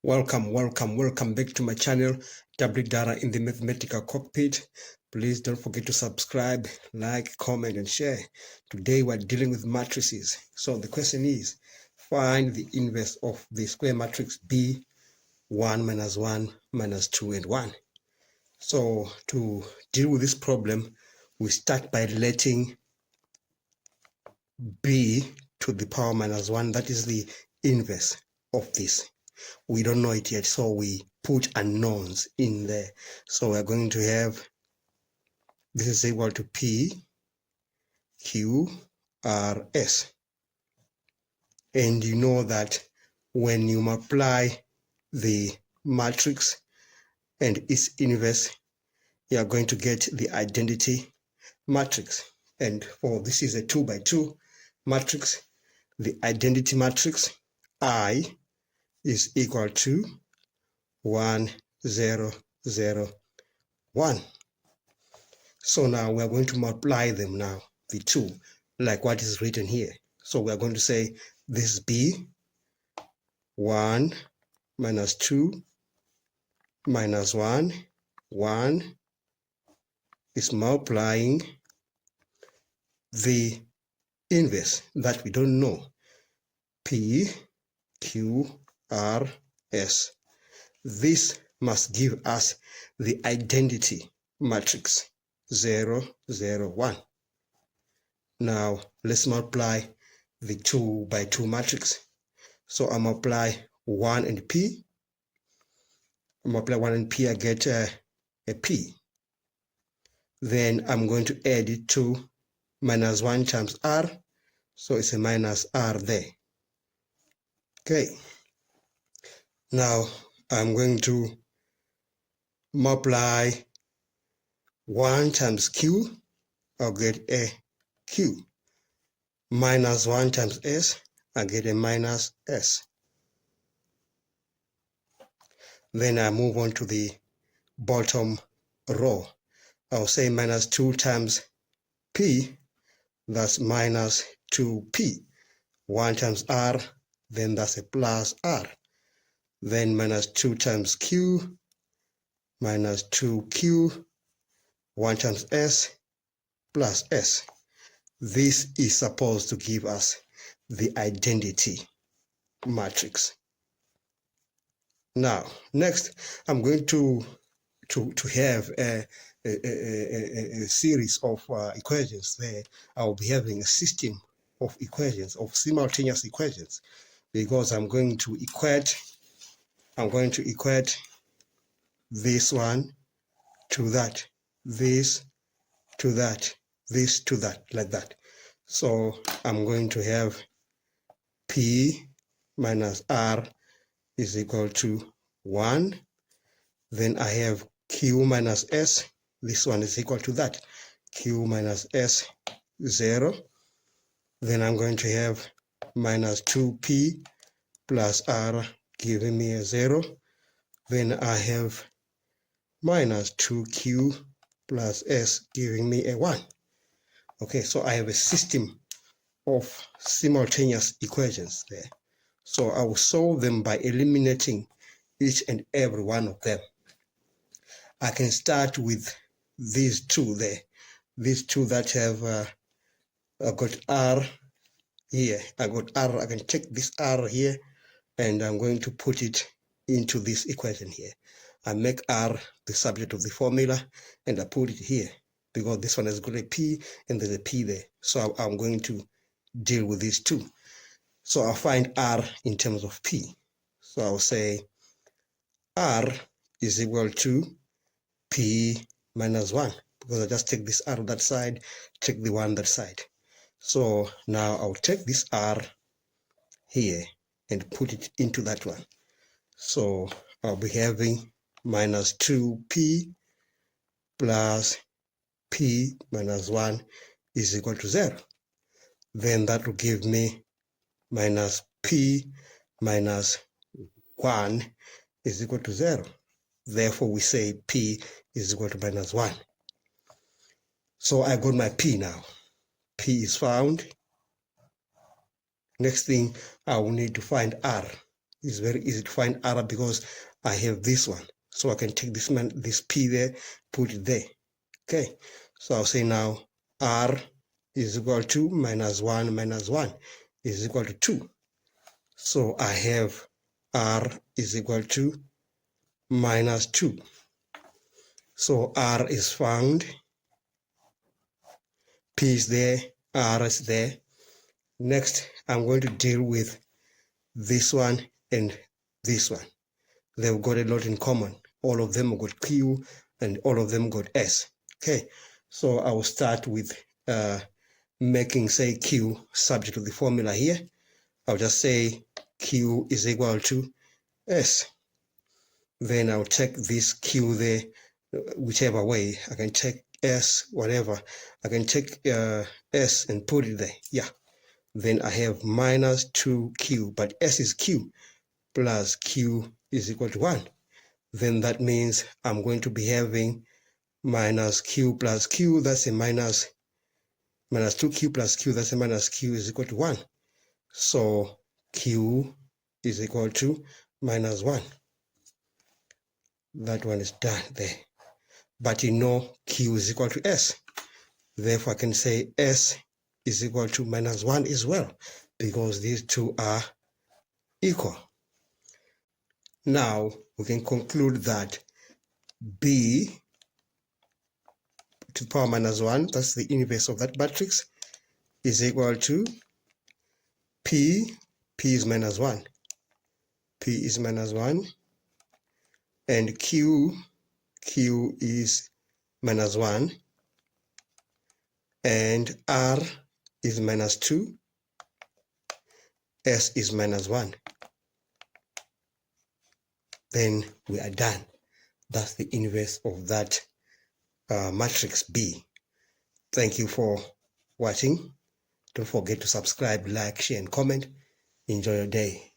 Welcome back to my channel, W Data in the Mathematical Cockpit. Please don't forget to subscribe, like, comment, and share. Today we're dealing with matrices. So the question is, find the inverse of the square matrix B, 1 minus 1 minus 2 and 1. So to deal with this problem, we start by letting B to the power minus 1, that is the inverse of this. We don't know it yet, so we put unknowns in there. So we're going to have, this is equal to P, Q, R, S. And you know that when you multiply the matrix and its inverse, you are going to get the identity matrix. And for this is a 2 by 2 matrix, the identity matrix I is equal to 1, 0, 0, 1. So now we are going to multiply them now, the two, like what is written here. So we are going to say this B, 1 minus 2 minus 1, 1 is multiplying the inverse that we don't know, P, Q, R, S. This must give us the identity matrix 0, 0, 1. Now let's multiply the 2 by 2 matrix. So I multiply 1 and P. I multiply 1 and P, I get a P. Then I'm going to add it to minus 1 times R. So it's a minus R there. Okay. Now I'm going to multiply 1 times Q. I'll get a Q. Minus 1 times S, I get a minus S. Then I move on to the bottom row. I'll say minus 2 times P, that's minus 2P. 1 times R, then that's a plus R. Then minus 2 times Q, minus 2Q, 1 times S, plus S. This is supposed to give us the identity matrix. Now, next, I'm going to have a series of equations there. I'll be having a system of equations, of simultaneous equations, because I'm going to equate this one to that, this to that, this to that, like that. So I'm going to have P minus R is equal to 1. Then I have Q minus S. This one is equal to that. Q minus S, 0. Then I'm going to have minus 2P plus R giving me a 0. Then I have minus 2Q plus S giving me a 1. Okay, so I have a system of simultaneous equations there. So I will solve them by eliminating each and every one of them. I can start with these two there. These two that have, I got R here. I got R. I can take this R here and I'm going to put it into this equation here. I make R the subject of the formula and I put it here because this one has got a P and there's a P there. So I'm going to deal with these two. So I'll find R in terms of P. So I'll say R is equal to P minus 1 because I just take this R that side, take the 1 that side. So now I'll take this R here and put it into that one. So I'll be having minus 2P plus P minus 1 is equal to 0. Then that will give me minus P minus 1 is equal to 0. Therefore, we say P is equal to minus 1. So I got my P now. P is found. Next thing, I will need to find R. It's very easy to find R because I have this one. So I can take this P there, put it there. Okay, so I'll say now R is equal to minus 1 minus 1 is equal to 2. So I have R is equal to minus 2. So R is found, P is there, R is there. Next, I'm going to deal with this one and this one. They've got a lot in common. All of them got Q and all of them got S. Okay, so I will start with making, say, Q subject to the formula here. I'll just say Q is equal to S. Then I'll take this Q there, whichever way. I can take S, whatever. I can take S and put it there. Yeah. Then I have minus 2Q, but S is Q, plus Q is equal to 1. Then that means I'm going to be having minus Q plus Q, that's a minus 2Q plus Q, that's a minus Q is equal to 1. So Q is equal to minus 1. That one is done there. But you know Q is equal to S. Therefore I can say S is equal to minus 1 as well, because these two are equal. Now we can conclude that B to the power minus 1, that's the inverse of that matrix, is equal to P is minus 1. P is minus 1. And Q is minus 1. And R is minus 2. S is minus 1. Then we are done. That's the inverse of that matrix B. Thank you for watching. Don't forget to subscribe, like, share, and comment. Enjoy your day.